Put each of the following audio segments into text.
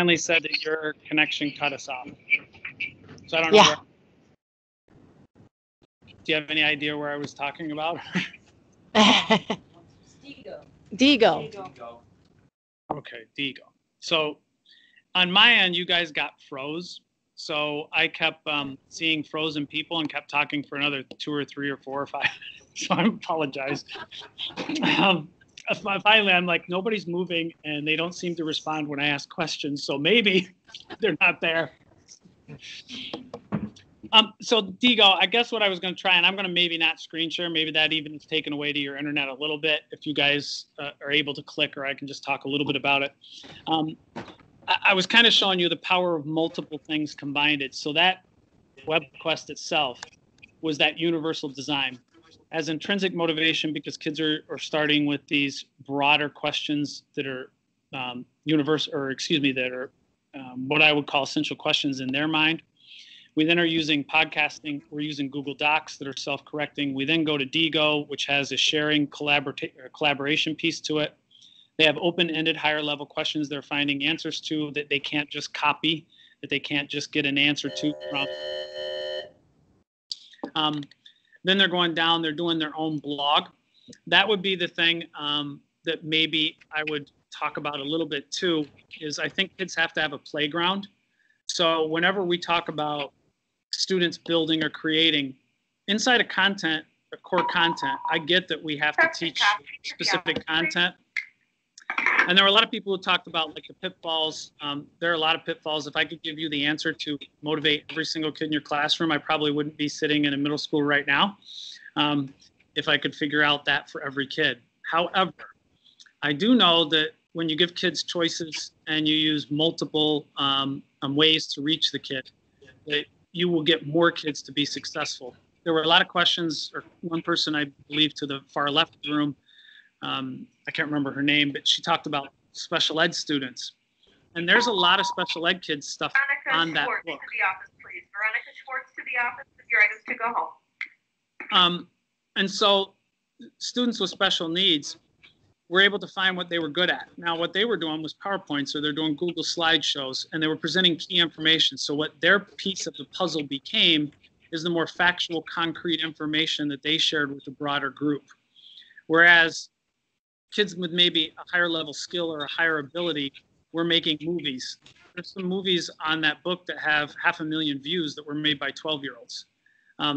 finally said that your connection cut us off. So I don't know. Yeah. Do you have any idea where I was talking about? Digo. Okay, Digo. So on my end, you guys got froze. So I kept seeing frozen people and kept talking for another 2 or 3 or 4 or 5. So I apologize. Finally, I'm like, nobody's moving and they don't seem to respond when I ask questions. So maybe they're not there. So Digo, I guess what I was going to try, and I'm going to maybe not screen share, maybe that even is taken away to your internet a little bit. If you guys are able to click, or I can just talk a little bit about it. I was kind of showing you the power of multiple things combined. So that web quest itself was that universal design as intrinsic motivation, because kids are starting with these broader questions that are that are what I would call essential questions in their mind. We then are using podcasting. We're using Google Docs that are self-correcting. We then go to Digo, which has a sharing collaboration piece to it. They have open-ended higher level questions they're finding answers to that they can't just copy, that they can't just get an answer to from. Then they're going down, they're doing their own blog. That would be the thing that maybe I would talk about a little bit too, is I think kids have to have a playground. So whenever we talk about students building or creating, inside of content, or core content, I get that we have to teach specific content. And there were a lot of people who talked about like the pitfalls. There are a lot of pitfalls. If I could give you the answer to motivate every single kid in your classroom, I probably wouldn't be sitting in a middle school right now if I could figure out that for every kid. However, I do know that when you give kids choices and you use multiple ways to reach the kid, that you will get more kids to be successful. There were a lot of questions, or one person I believe to the far left of the room, I can't remember her name, but she talked about special ed students. And there's a lot of special ed kids stuff on that book. To the office, please. Veronica Schwartz to the office with your items to go home. And so students with special needs were able to find what they were good at. Now, what they were doing was PowerPoint, so they're doing Google slideshows, and they were presenting key information. So what their piece of the puzzle became is the more factual, concrete information that they shared with the broader group. Whereas kids with maybe a higher level skill or a higher ability were making movies. There's some movies on that book that have 500,000 views that were made by 12-year-olds.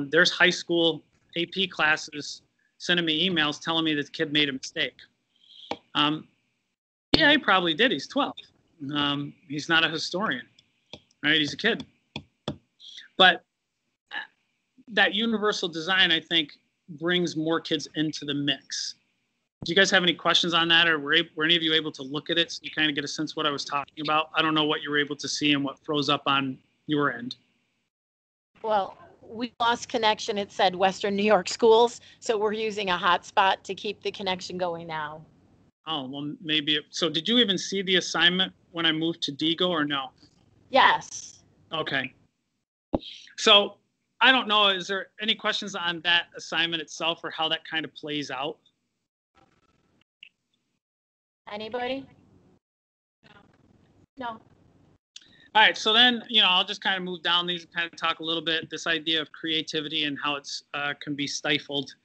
There's high school AP classes sending me emails telling me that the kid made a mistake. Yeah, he probably did. He's 12. He's not a historian, right? He's a kid. But that universal design, I think, brings more kids into the mix. Do you guys have any questions on that, or were any of you able to look at it so you kind of get a sense of what I was talking about? I don't know what you were able to see and what froze up on your end. Well, we lost connection. It said Western New York schools, so we're using a hotspot to keep the connection going now. Oh, well, maybe. So did you even see the assignment when I moved to Digo or no? Yes. Okay. So I don't know. Is there any questions on that assignment itself or how that kind of plays out? Anybody? No. All right. So then, I'll just kind of move down these and kind of talk a little bit this idea of creativity and how it's can be stifled.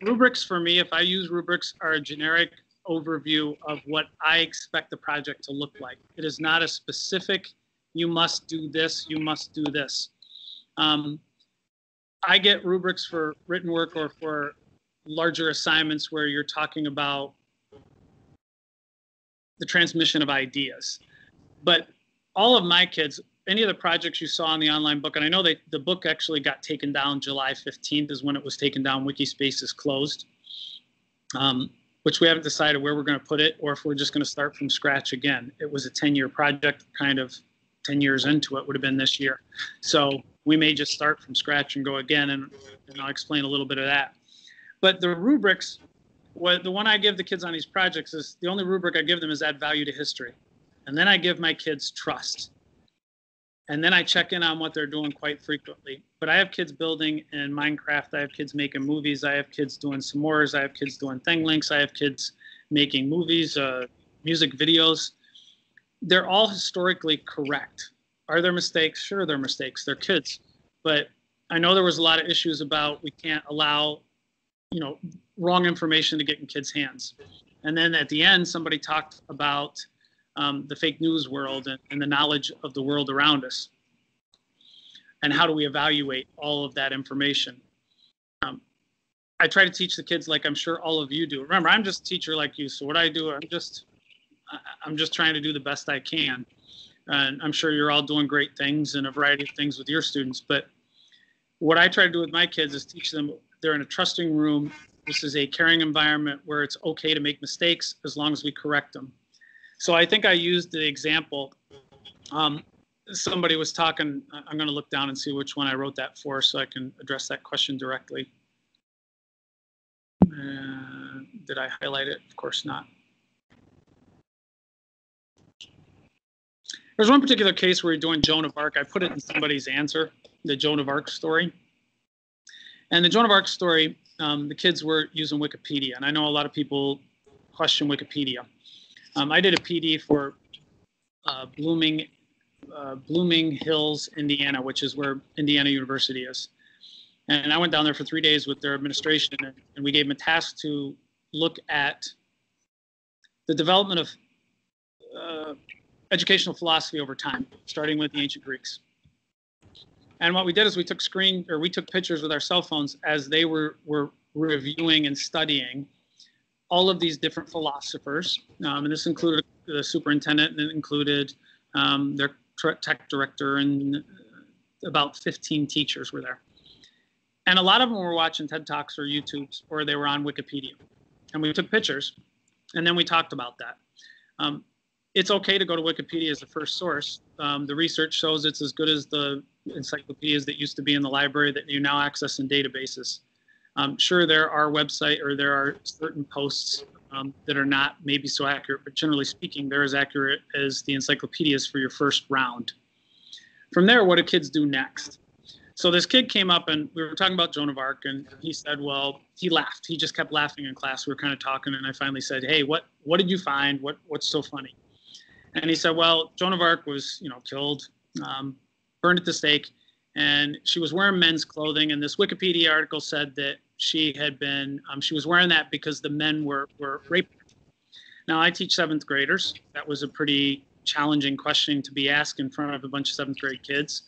Rubrics for me, if I use rubrics, are a generic overview of what I expect the project to look like. It is not a specific, you must do this, you must do this. I get rubrics for written work or for larger assignments where you're talking about the transmission of ideas. But all of my kids, any of the projects you saw in the online book, and I know the book actually got taken down July 15th is when it was taken down. Wikispace is closed, which we haven't decided where we're going to put it or if we're just going to start from scratch again. It was a 10-year project, kind of 10 years into it would have been this year. So we may just start from scratch and go again, and I'll explain a little bit of that. But the rubrics, the one I give the kids on these projects is the only rubric I give them is add value to history. And then I give my kids trust. And then I check in on what they're doing quite frequently. But I have kids building in Minecraft. I have kids making movies. I have kids doing s'mores. I have kids doing thing links. I have kids making movies, music videos. they're all historically correct. Are there mistakes? Sure, there are mistakes. They're kids. But I know there was a lot of issues about we can't allow, wrong information to get in kids' hands. And then at the end, somebody talked about the fake news world and the knowledge of the world around us. And how do we evaluate all of that information? I try to teach the kids like I'm sure all of you do. Remember, I'm just a teacher like you. So what I do, I'm just trying to do the best I can. And I'm sure you're all doing great things and a variety of things with your students. But what I try to do with my kids is teach them they're in a trusting room. This is a caring environment where it's okay to make mistakes as long as we correct them. So I think I used the example. Somebody was talking, I'm going to look down and see which one I wrote that for so I can address that question directly. Did I highlight it? Of course not. There's one particular case where you're doing Joan of Arc. I put it in somebody's answer, the Joan of Arc story. And the Joan of Arc story, the kids were using Wikipedia. And I know a lot of people question Wikipedia. I did a PD for Blooming Hills, Indiana, which is where Indiana University is. And I went down there for 3 days with their administration, and we gave them a task to look at the development of educational philosophy over time, starting with the ancient Greeks. And what we did is we took pictures with our cell phones as they were reviewing and studying all of these different philosophers. And this included the superintendent, and it included their tech director, and about 15 teachers were there. And a lot of them were watching TED Talks or YouTubes, or they were on Wikipedia. And we took pictures, and then we talked about that. It's okay to go to Wikipedia as the first source. The research shows it's as good as the encyclopedias that used to be in the library that you now access in databases. Sure, there are certain posts that are not maybe so accurate, but generally speaking, they're as accurate as the encyclopedias for your first round. From there, what do kids do next? So this kid came up, and we were talking about Joan of Arc, and he said, well, he laughed. He just kept laughing in class. We were kind of talking, and I finally said, hey, what did you find? What's so funny? And he said, well, Joan of Arc was, killed, burned at the stake, and she was wearing men's clothing. And this Wikipedia article said that she was wearing that because the men were raped. Now, I teach 7th graders. That was a pretty challenging question to be asked in front of a bunch of 7th grade kids.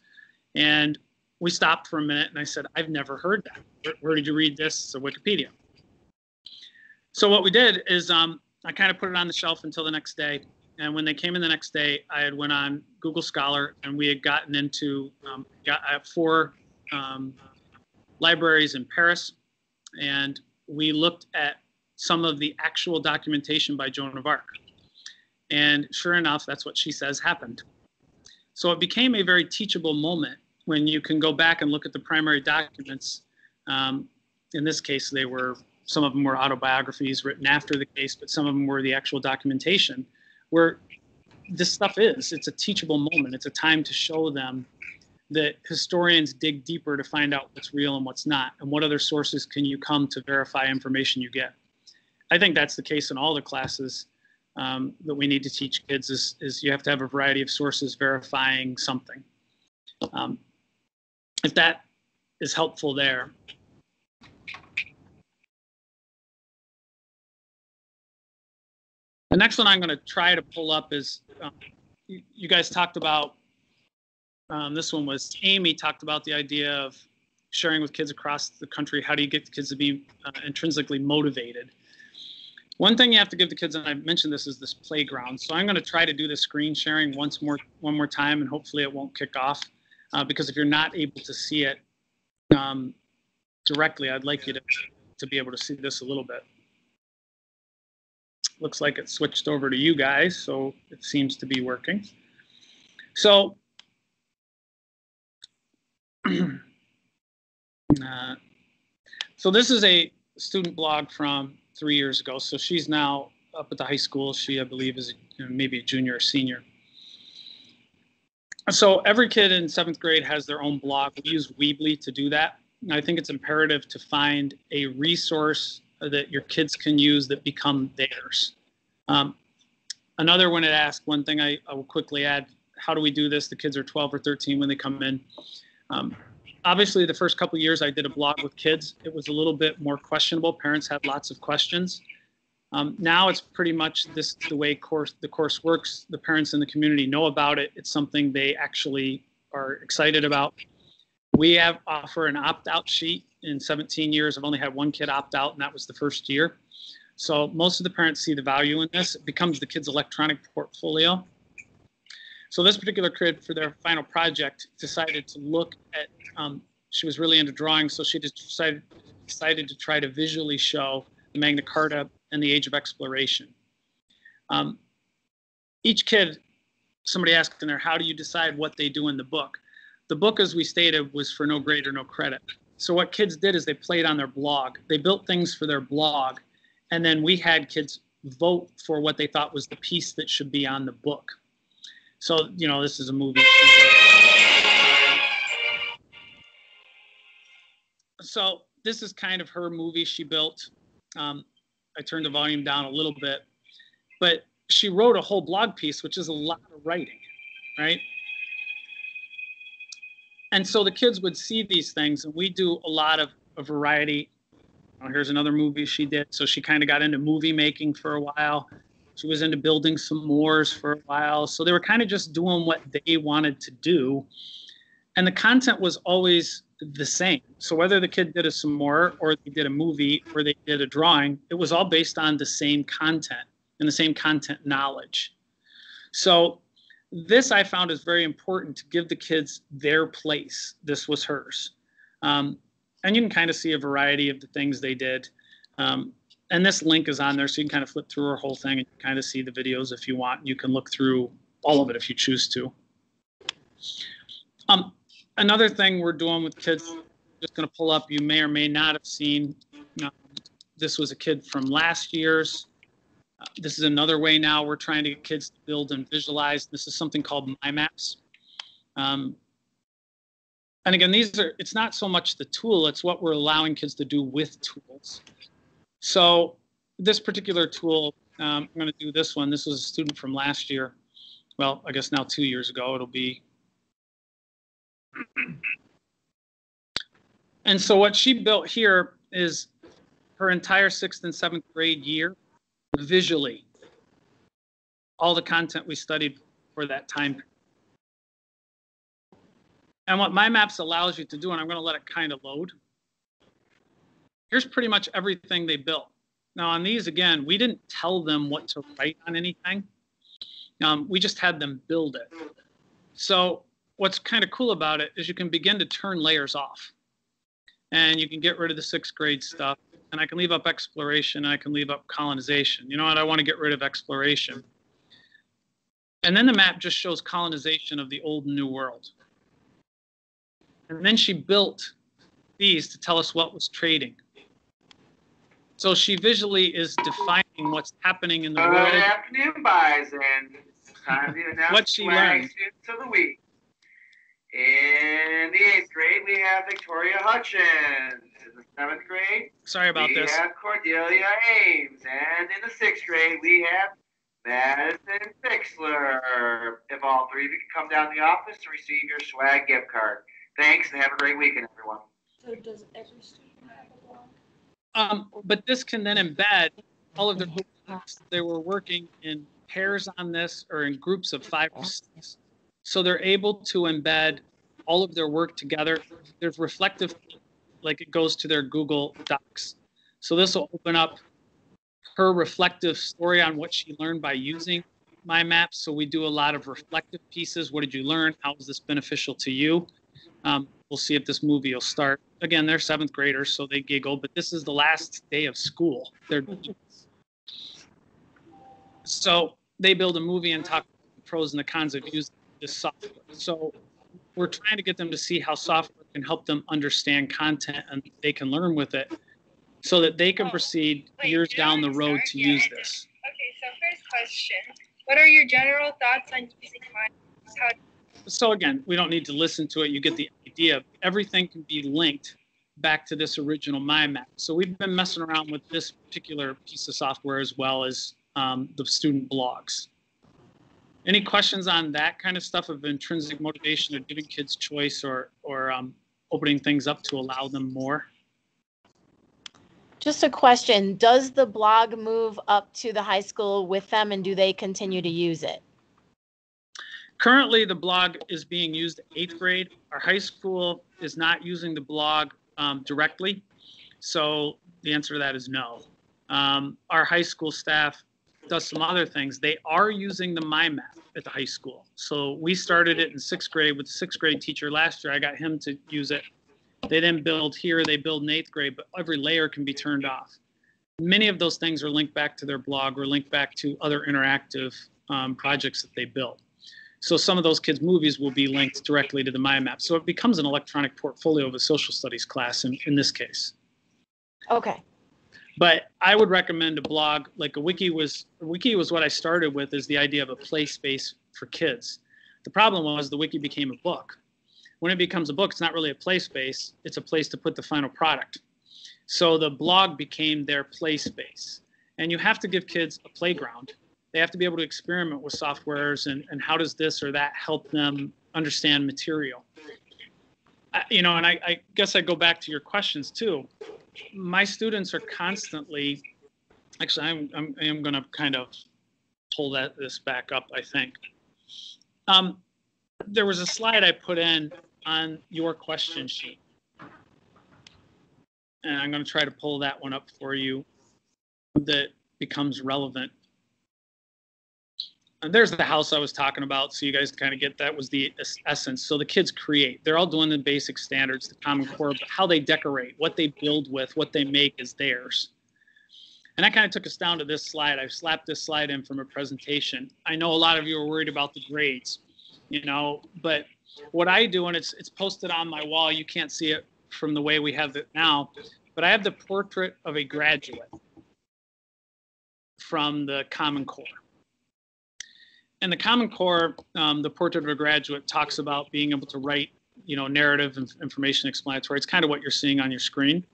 And we stopped for a minute, and I said, I've never heard that. Where did you read this? It's a Wikipedia. So what we did is I kind of put it on the shelf until the next day. And when they came in the next day, I had went on Google Scholar, and we had gotten into, I have 4 libraries in Paris, and we looked at some of the actual documentation by Joan of Arc. And sure enough, that's what she says happened. So it became a very teachable moment when you can go back and look at the primary documents. In this case, some of them were autobiographies written after the case, but some of them were the actual documentation, where this stuff it's a teachable moment. It's a time to show them that historians dig deeper to find out what's real and what's not, and what other sources can you come to verify information you get. I think that's the case in all the classes that we need to teach kids is you have to have a variety of sources verifying something. If that is helpful there. The next one I'm going to try to pull up is, you guys talked about, this one was Amy talked about the idea of sharing with kids across the country. How do you get the kids to be intrinsically motivated? One thing you have to give the kids, and I mentioned this, is this playground. So I'm going to try to do the screen sharing one more time, and hopefully it won't kick off. Because if you're not able to see it directly, I'd like you to be able to see this a little bit. Looks like it switched over to you guys, so it seems to be working. So, so this is a student blog from 3 years ago. So she's now up at the high school. She, I believe, is maybe a junior or senior. So every kid in 7th grade has their own blog. We use Weebly to do that. And I think it's imperative to find a resource that your kids can use that become theirs. Another one had asked, one thing I will quickly add, how do we do this? The kids are 12 or 13 when they come in. Obviously, the first couple of years I did a blog with kids, it was a little bit more questionable. Parents had lots of questions. Now it's pretty much this the way the course works. The parents in the community know about it. It's something they actually are excited about. We offer an opt-out sheet. In 17 years, I've only had one kid opt out, and that was the first year. So most of the parents see the value in this. It becomes the kid's electronic portfolio. So this particular kid, for their final project, decided to look at, she was really into drawing, so she just decided to try to visually show the Magna Carta and the Age of Exploration. Each kid, somebody asked in there, how do you decide what they do in the book? The book, as we stated, was for no grade or no credit. So what kids did is they played on their blog. They built things for their blog, and then we had kids vote for what they thought was the piece that should be on the book. So, you know, this is a movie. So this is kind of her movie she built. I turned the volume down a little bit, but she wrote a whole blog piece, which is a lot of writing, right? And so the kids would see these things, and we do a lot of a variety. Oh, here's another movie she did. So she kind of got into movie making for a while. She was into building some moors for a while. So they were kind of just doing what they wanted to do. And the content was always the same. So whether the kid did a s'more or they did a movie or they did a drawing, it was all based on the same content and the same content knowledge. So this I found is very important to give the kids their place. This was hers. And you can kind of see a variety of the things they did. And this link is on there, so you can kind of flip through our whole thing and kind of see the videos if you want. You can look through all of it if you choose to. Another thing we're doing with kids, I'm just going to pull up, you may or may not have seen. This was a kid from last year's. This is another way now we're trying to get kids to build and visualize. This is something called My Maps. And again, it's not so much the tool, it's what we're allowing kids to do with tools. So this particular tool, I'm going to do this one. This was a student from last year. Well, I guess now 2 years ago, it'll be. And so what she built here is her entire 6th and 7th grade year, visually, all the content we studied for that time period. And what My Maps allows you to do, and I'm going to let it kind of load. Here's pretty much everything they built. Now on these, again, we didn't tell them what to write on anything. We just had them build it. So what's kind of cool about it is you can begin to turn layers off. And you can get rid of the 6th grade stuff. And I can leave up exploration, and I can leave up colonization. You know what? I want to get rid of exploration. And then the map just shows colonization of the old and new world. And then she built these to tell us what was trading. So she visually is defining what's happening in the world. Good afternoon, Bison. It's time to announce what she learned. Students of the week. In the 8th grade, we have Victoria Hutchins. In the 7th grade, sorry about this. We have Cordelia Ames. And in the 6th grade, we have Madison Fixler. If all three of you can come down to the office to receive your swag gift card. Thanks, and have a great weekend, everyone. So does every student have a blog? But this can then embed all of their groups. They were working in pairs on this or in groups of 5 or 6. So they're able to embed all of their work together. There's reflective, like it goes to their Google Docs. So this will open up her reflective story on what she learned by using My Maps. So we do a lot of reflective pieces. What did you learn? How is this beneficial to you? We'll see if this movie will start. Again, they're 7th graders, so they giggle, but this is the last day of school. So they build a movie and talk about the pros and the cons of using this software. So we're trying to get them to see how software can help them understand content and they can learn with it so that they can proceed years down the road to use this. Okay, so first question. What are your general thoughts on using My Maps? So again, we don't need to listen to it. You get the idea. Everything can be linked back to this original My Map. So we've been messing around with this particular piece of software as well as the student blogs. Any questions on that kind of stuff of intrinsic motivation or giving kids choice or opening things up to allow them more? Just a question, does the blog move up to the high school with them and do they continue to use it? Currently, the blog is being used at 8th grade. Our high school is not using the blog directly. So the answer to that is no. Our high school staff does some other things. They are using the mind map at the high school. So we started it in 6th grade with the 6th grade teacher last year. I got him to use it. They then build here, they build in 8th grade, but every layer can be turned off. Many of those things are linked back to their blog or linked back to other interactive projects that they built. So some of those kids' movies will be linked directly to the mind map. So it becomes an electronic portfolio of a social studies class in this case. Okay. But I would recommend a blog, like a wiki was what I started with, is the idea of a play space for kids. The problem was the wiki became a book. When it becomes a book, it's not really a play space, it's a place to put the final product. So the blog became their play space. And you have to give kids a playground. They have to be able to experiment with softwares and how does this or that help them understand material. And I guess I go back to your questions too. My students are constantly, actually I am going to kind of pull this back up, I think. There was a slide I put in on your question sheet. And I'm going to try to pull that one up for you that becomes relevant. And there's the house I was talking about, so you guys kind of get that was the essence. So the kids create. They're all doing the basic standards, the Common Core, but how they decorate, what they build with, what they make is theirs. And that kind of took us down to this slide. I slapped this slide in from a presentation. I know a lot of you are worried about the grades, but what I do, and it's posted on my wall, you can't see it from the way we have it now, but I have the portrait of a graduate from the Common Core. And the Common Core, the portrait of a graduate talks about being able to write, narrative and information explanatory. It's kind of what you're seeing on your screen.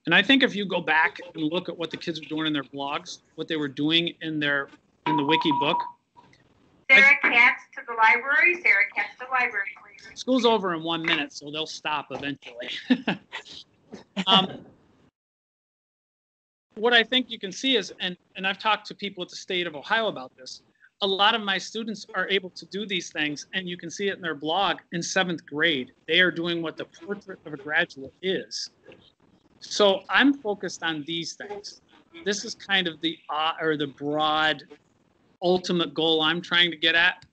And I think if you go back and look at what the kids were doing in their blogs, what they were doing in the wiki book. Sarah Katz to the library. Sarah Katz to the library, please. School's over in 1 minute, so they'll stop eventually. What I think you can see is, and I've talked to people at the state of Ohio about this, a lot of my students are able to do these things, and you can see it in their blog in 7th grade. They are doing what the portrait of a graduate is. So I'm focused on these things. This is kind of the broad ultimate goal I'm trying to get at.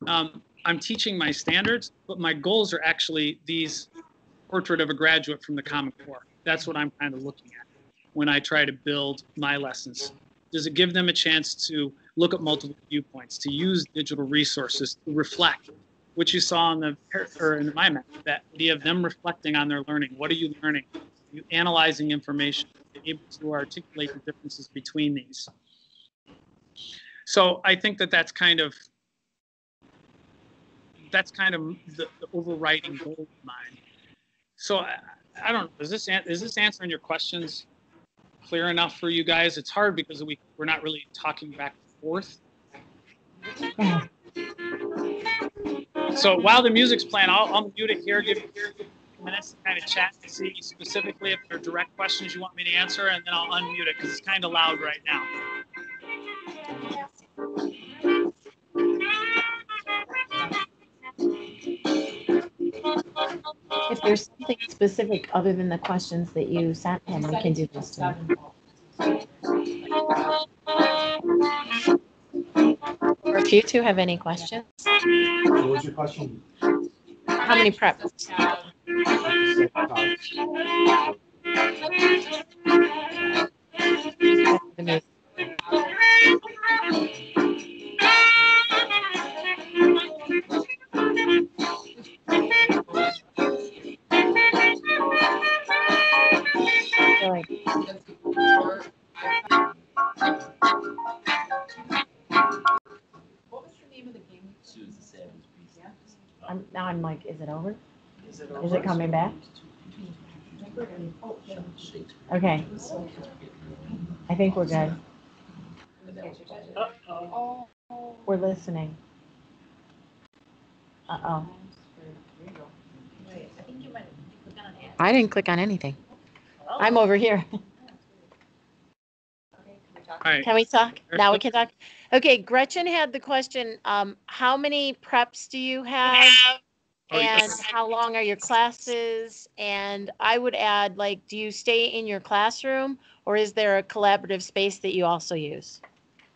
I'm teaching my standards, but my goals are actually these portrait of a graduate from the Common Core. That's what I'm kind of looking at when I try to build my lessons. Does it give them a chance to look at multiple viewpoints, to use digital resources, to reflect, which you saw in the mind map, that idea of them reflecting on their learning. What are you learning? Are you analyzing information? Are you able to articulate the differences between these? So I think that's kind of the overriding goal of mine. So I don't know, is this answering your questions clear enough for you guys? It's hard because we're not really talking back and forth. So while the music's playing, I'll mute it here, give you a few minutes to kind of chat to see specifically if there are direct questions you want me to answer, and then I'll unmute it because it's kind of loud right now. If there's something specific other than the questions that you sent him, we can do this too. Or if you two have any questions. What was your question? How many preps? The music. Now I'm like, is it over? Is it coming back? Okay. I think we're good. We're listening. Uh-oh. I didn't click on anything. I'm over here. All right. Can we talk? Now we can talk. Okay, Gretchen had the question, how many preps do you have? And how long are your classes? And I would add, like, do you stay in your classroom or is there a collaborative space that you also use?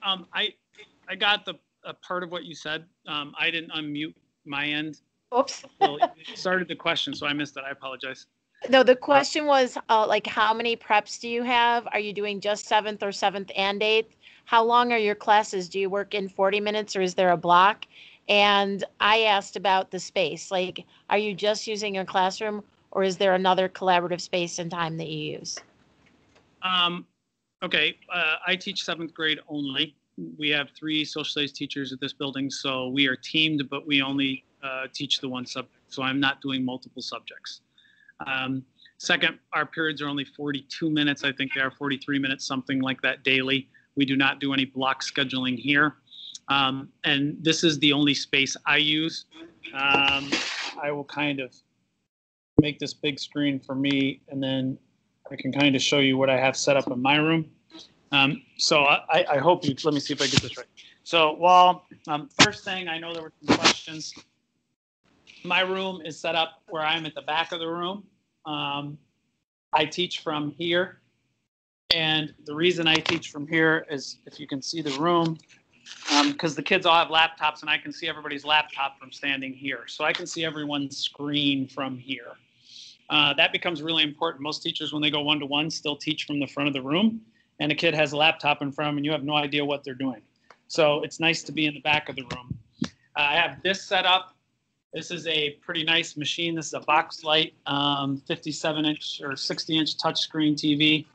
I got the part of what you said. I didn't unmute my end. Oops. So you started the question, so I missed it. I apologize. No, the question was, like, how many preps do you have? Are you doing just 7th or 7th and 8th? How long are your classes? Do you work in 40 minutes or is there a block? And I asked about the space, like, are you just using your classroom or is there another collaborative space and time that you use? Okay, I teach 7th grade only. We have 3 social studies teachers at this building, so we are teamed, but we only teach the one subject. So I'm not doing multiple subjects. Second, our periods are only 42 minutes. I think they are 43 minutes, something like that daily. We do not do any block scheduling here. And this is the only space I use. I will kind of make this big screen for me, and then I can kind of show you what I have set up in my room. So I hope you, let me see if I get this right. So, well, first thing, I know there were some questions. My room is set up where I'm at the back of the room. I teach from here. And the reason I teach from here is, if you can see the room, because the kids all have laptops and I can see everybody's laptop from standing here. So I can see everyone's screen from here. That becomes really important. Most teachers, when they go one-to-one, still teach from the front of the room. And a kid has a laptop in front of them and you have no idea what they're doing. So it's nice to be in the back of the room. I have this set up. This is a pretty nice machine. This is a Boxlight 57-inch or 60-inch touchscreen TV.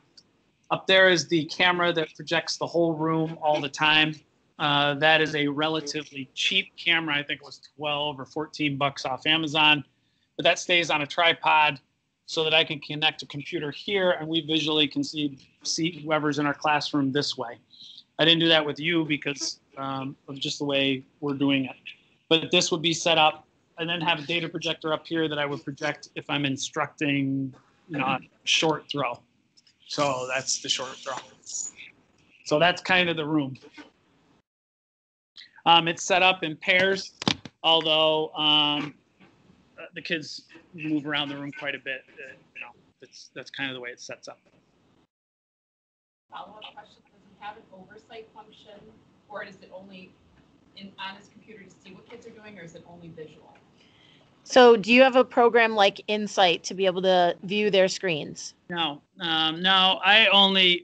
Up there is the camera that projects the whole room all the time. That is a relatively cheap camera. I think it was 12 or 14 bucks off Amazon. But that stays on a tripod so that I can connect a computer here and we visually can see whoever's in our classroom this way. I didn't do that with you because of just the way we're doing it. But this would be set up, and then have a data projector up here that I would project if I'm instructing, a short throw. So that's the short throw. So that's kind of the room. It's set up in pairs, although the kids move around the room quite a bit. That's kind of the way it sets up. Follow-up question, does he have an oversight function, or is it only on his computer to see what kids are doing, or is it only visual? So do you have a program like Insight to be able to view their screens? No, I only,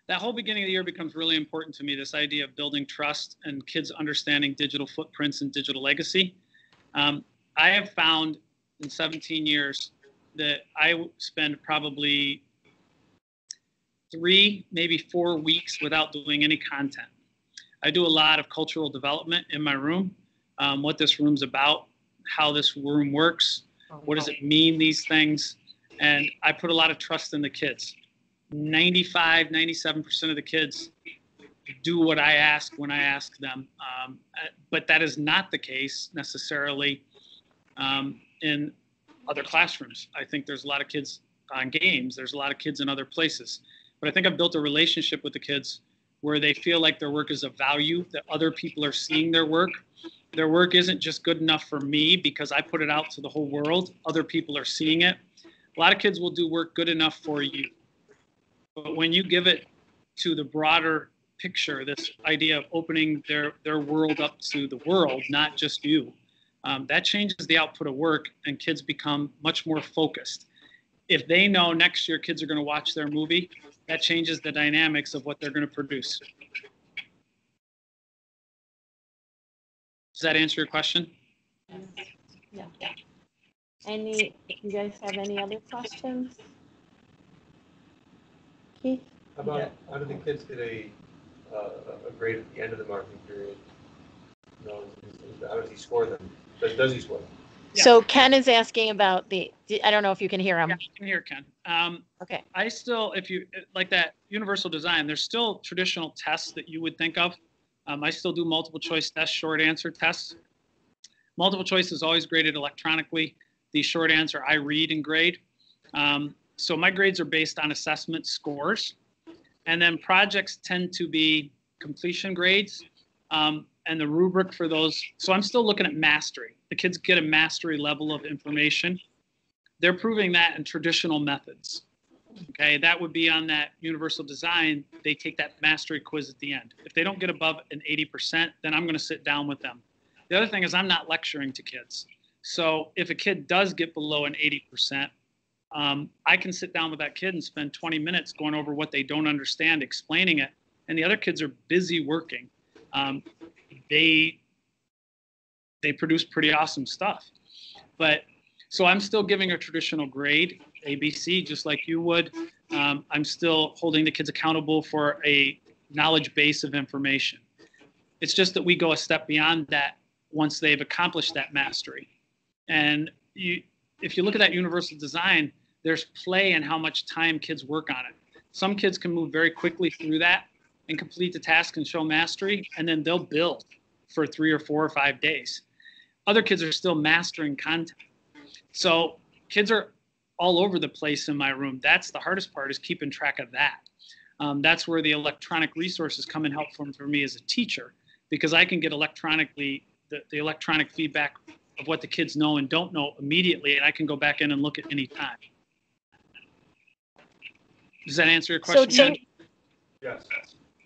that whole beginning of the year becomes really important to me, this idea of building trust and kids understanding digital footprints and digital legacy. I have found in 17 years that I spend probably 3, maybe 4 weeks without doing any content. I do a lot of cultural development in my room, what this room's about, how this room works, what does it mean, these things, and I put a lot of trust in the kids. 95, 97% of the kids do what I ask when I ask them, but that is not the case necessarily in other classrooms. I think there's a lot of kids on games, there's a lot of kids in other places, but I think I've built a relationship with the kids where they feel like their work is of value, that other people are seeing their work. Their work isn't just good enough for me because I put it out to the whole world. Other people are seeing it. A lot of kids will do work good enough for you. But when you give it to the broader picture, this idea of opening their world up to the world, not just you, that changes the output of work and kids become much more focused. If they know next year kids are going to watch their movie, that changes the dynamics of what they're going to produce. Does that answer your question? Yeah. You guys have any other questions? Keith? How do the kids get a grade at the end of the marking period? How does he score them? Does he score them? Yeah. So Ken is asking about I don't know if you can hear him. Yeah, I can hear Ken. Okay. I still, if you like that universal design, there's still traditional tests that you would think of. I still do multiple choice tests, short answer tests. Multiple choice is always graded electronically. The short answer I read and grade. So my grades are based on assessment scores. And then projects tend to be completion grades. And the rubric for those, so I'm still looking at mastery. The kids get a mastery level of information. They're proving that in traditional methods. Okay, that would be on that universal design. They take that mastery quiz at the end. If they don't get above an 80%, then I'm going to sit down with them. The other thing is I'm not lecturing to kids. So if a kid does get below an 80%, I can sit down with that kid and spend 20 minutes going over what they don't understand, explaining it. And the other kids are busy working. They produce pretty awesome stuff. But so I'm still giving a traditional grade, ABC, just like you would. I'm still holding the kids accountable for a knowledge base of information. It's just that we go a step beyond that once they've accomplished that mastery. And if you look at that universal design, there's play in how much time kids work on it. Some kids can move very quickly through that and complete the task and show mastery, and then they'll build for 3 or 4 or 5 days. Other kids are still mastering content. So kids are all over the place in my room. That's the hardest part, is keeping track of that. That's where the electronic resources come in helpful for me as a teacher, because I can get electronically the electronic feedback of what the kids know and don't know immediately, and I can go back in and look at any time. Does that answer your question? Yes.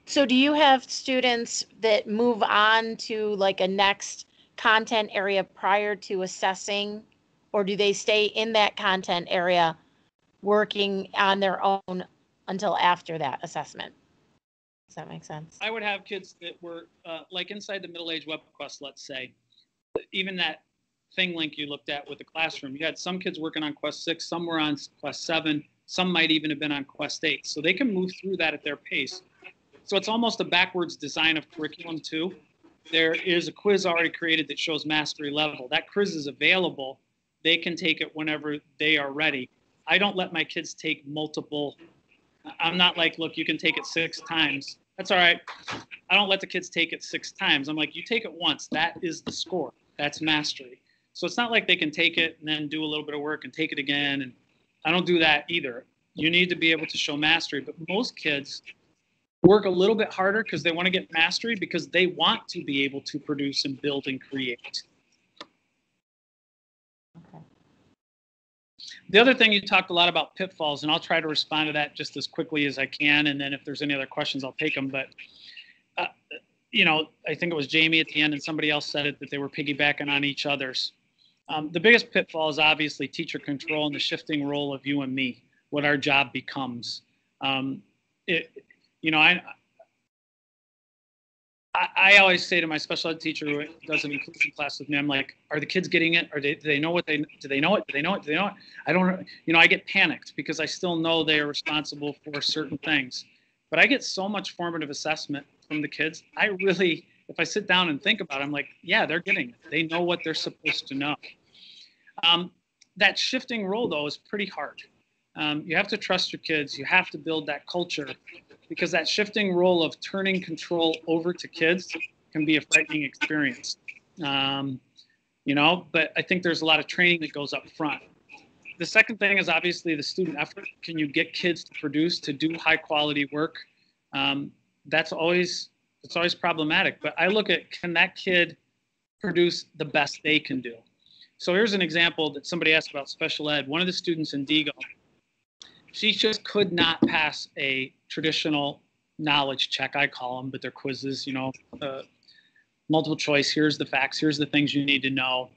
So do you have students that move on to like a next content area prior to assessing, or do they stay in that content area working on their own until after that assessment? Does that make sense? I would have kids that were like inside the middle age web quest, let's say, even that thing link you looked at with the classroom, you had some kids working on quest 6, some were on quest 7, some might even have been on quest 8. So they can move through that at their pace. So it's almost a backwards design of curriculum too. There is a quiz already created that shows mastery level. That quiz is available. They can take it whenever they are ready. I don't let my kids take multiple. I'm not like, look, you can take it 6 times. That's all right. I don't let the kids take it 6 times. I'm like, you take it once. That is the score. That's mastery. So it's not like they can take it and then do a little bit of work and take it again. And I don't do that either. You need to be able to show mastery. But most kids work a little bit harder because they want to get mastery, because they want to be able to produce and build and create. Okay. The other thing, you talked a lot about pitfalls, and I'll try to respond to that just as quickly as I can. And then if there's any other questions, I'll take them. But, I think it was Jamie at the end and somebody else said it, that they were piggybacking on each other's. The biggest pitfall is obviously teacher control and the shifting role of you and me, what our job becomes. I always say to my special ed teacher who does an inclusion class with me, I'm like, are the kids getting it? Do they know what do they know it? Do they know it? Do they know it? I don't, I get panicked because I still know they are responsible for certain things. But I get so much formative assessment from the kids. I really, if I sit down and think about it, I'm like, yeah, they're getting it. They know what they're supposed to know. That shifting role, though, is pretty hard. You have to trust your kids. You have to build that culture, because that shifting role of turning control over to kids can be a frightening experience. But I think there's a lot of training that goes up front. The second thing is obviously the student effort. Can you get kids to produce, to do high quality work? It's always problematic. But I look at, can that kid produce the best they can do? So here's an example that somebody asked about special ed. One of the students in Digo, she just could not pass a traditional knowledge check, I call them, but they're quizzes, multiple choice. Here's the facts. Here's the things you need to know.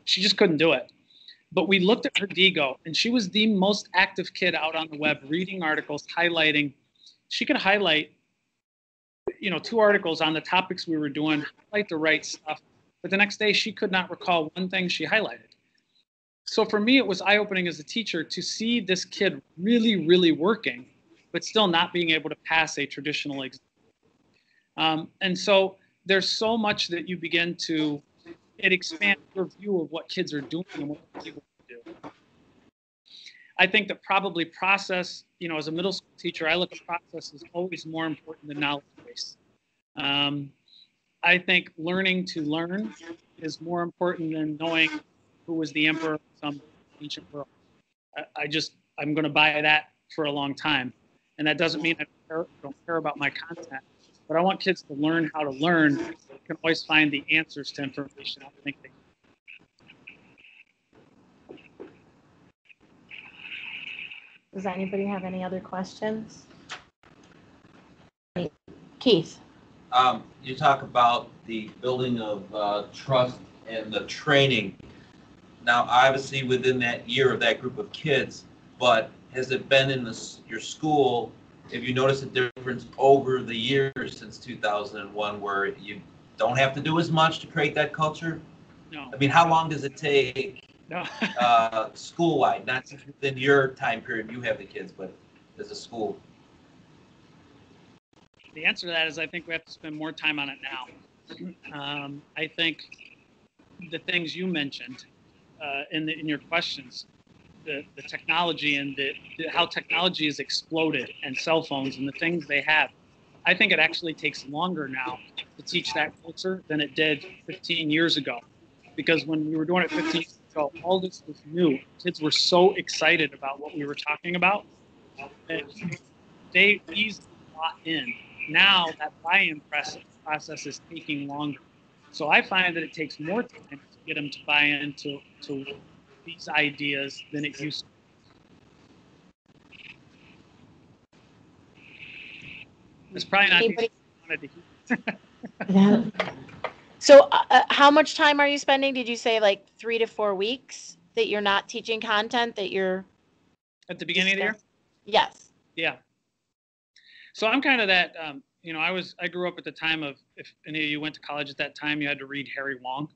She just couldn't do it. But we looked at her Digo, and she was the most active kid out on the web, reading articles, highlighting. She could highlight, 2 articles on the topics we were doing, highlight the right stuff. But the next day, she could not recall one thing she highlighted. So for me, it was eye-opening as a teacher to see this kid really, really working, but still not being able to pass a traditional exam. And so there's so much that you begin to it expands your view of what kids are doing and what people do. I think that probably process, as a middle school teacher, I look at process as always more important than knowledge base. I think learning to learn is more important than knowing who was the emperor of some ancient world. I'm going to buy that for a long time. And that doesn't mean I don't care about my content, but I want kids to learn how to learn. They can always find the answers to information. I think they Does anybody have any other questions? Keith. You talk about the building of trust and the training. Now, obviously, within that year of that group of kids, but has it been in your school? Have you noticed a difference over the years since 2001 where you don't have to do as much to create that culture? No. I mean, how long does it take No. school-wide, not just within your time period you have the kids, but as a school? The answer to that is I think we have to spend more time on it now. I think the things you mentioned in your questions, the technology and how technology has exploded and cell phones and the things they have, I think it actually takes longer now to teach that culture than it did 15 years ago. Because when we were doing it 15 years ago, all this was new. Kids were so excited about what we were talking about that they easily bought in. Now that buy-in process is taking longer. So I find that it takes more time to get them to buy into these ideas than it used to. It's probably not the answer I wanted to hear. So how much time are you spending? Did you say like 3 to 4 weeks that you're not teaching content that you're at the beginning of the year? Yes. Yeah. So I'm kind of that, I grew up at the time of, if any of you went to college at that time, you had to read Harry Wong.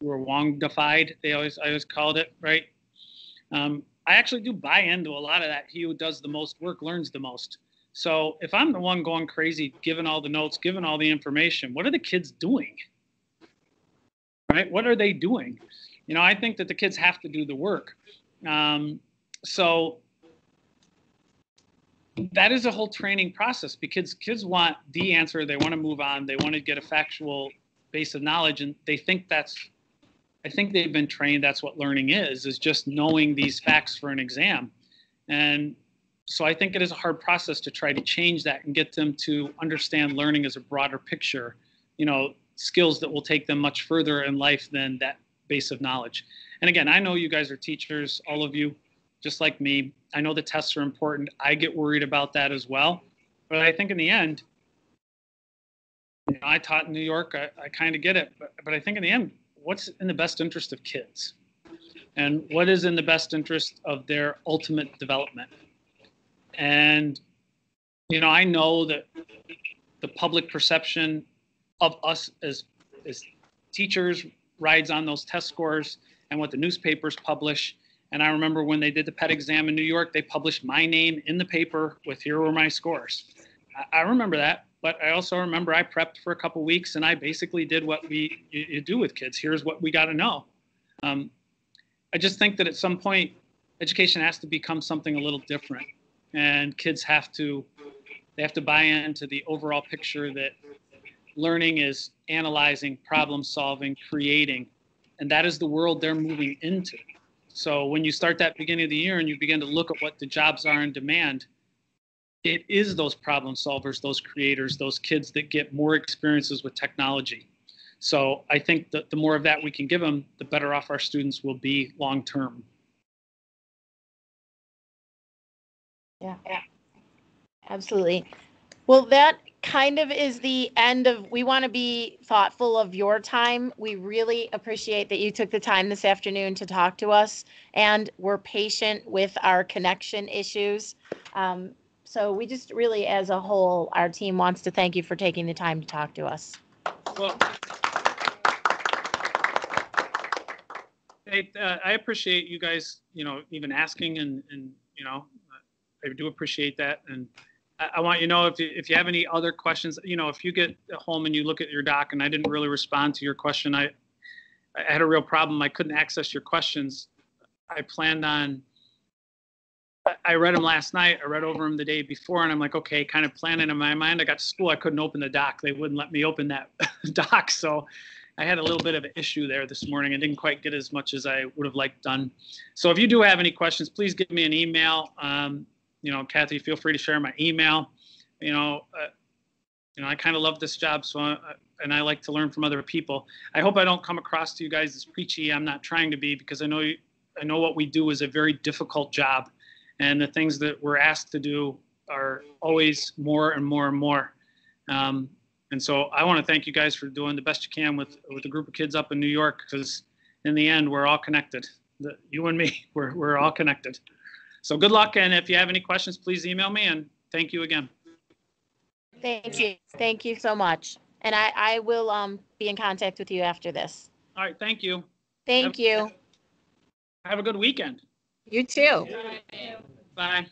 You were Wong-defied, I always called it, right? I actually do buy into a lot of that. He who does the most work learns the most. So if I'm the one going crazy, giving all the notes, giving all the information, what are the kids doing? Right? What are they doing? I think that the kids have to do the work. So that is a whole training process because kids want the answer. They want to move on. They want to get a factual base of knowledge. And they think I think they've been trained. That's what learning is just knowing these facts for an exam. And so I think it is a hard process to try to change that and get them to understand learning as a broader picture, skills that will take them much further in life than that base of knowledge. And again, I know you guys are teachers, all of you, just like me. I know the tests are important. I get worried about that as well. But I think in the end, I taught in New York. I kind of get it. But I think in the end, what's in the best interest of kids? And what is in the best interest of their ultimate development? And, I know that the public perception of us as teachers rides on those test scores and what the newspapers publish. And I remember when they did the PET exam in New York, they published my name in the paper with here were my scores. I remember that, but I also remember I prepped for a couple weeks and I basically did what you do with kids. Here's what we got to know. I just think that at some point, education has to become something a little different, and kids have to buy into the overall picture that learning is analyzing, problem solving, creating, and that is the world they're moving into. So when you start that beginning of the year and you begin to look at what the jobs are in demand, it is those problem solvers, those creators, those kids that get more experiences with technology. So I think that the more of that we can give them, the better off our students will be long term. Yeah, absolutely. Well, that kind of is the end of, we want to be thoughtful of your time. We really appreciate that you took the time this afternoon to talk to us, and we're patient with our connection issues. So we just really, as a whole, our team wants to thank you for taking the time to talk to us. Well, I appreciate you guys, even asking and I do appreciate that. And I want you to know if you have any other questions, if you get home and you look at your doc and I didn't really respond to your question, I had a real problem. I couldn't access your questions. I planned on, I read them last night. I read over them the day before, and I'm like, okay, kind of planning in my mind. I got to school. I couldn't open the doc. They wouldn't let me open that doc. So I had a little bit of an issue there this morning. I didn't quite get as much as I would have liked done. So if you do have any questions, please give me an email. Kathy, feel free to share my email. I kind of love this job, and I like to learn from other people. I hope I don't come across to you guys as preachy. I'm not trying to be, because I know what we do is a very difficult job, and the things that we're asked to do are always more and more and more. And so I want to thank you guys for doing the best you can with a group of kids up in New York, because in the end, we're all connected. You and me, we're all connected. So good luck, and if you have any questions, please email me, and thank you again. Thank you. Thank you so much. And I will be in contact with you after this. All right, thank you. Thank you. Have a good weekend. You too. Bye.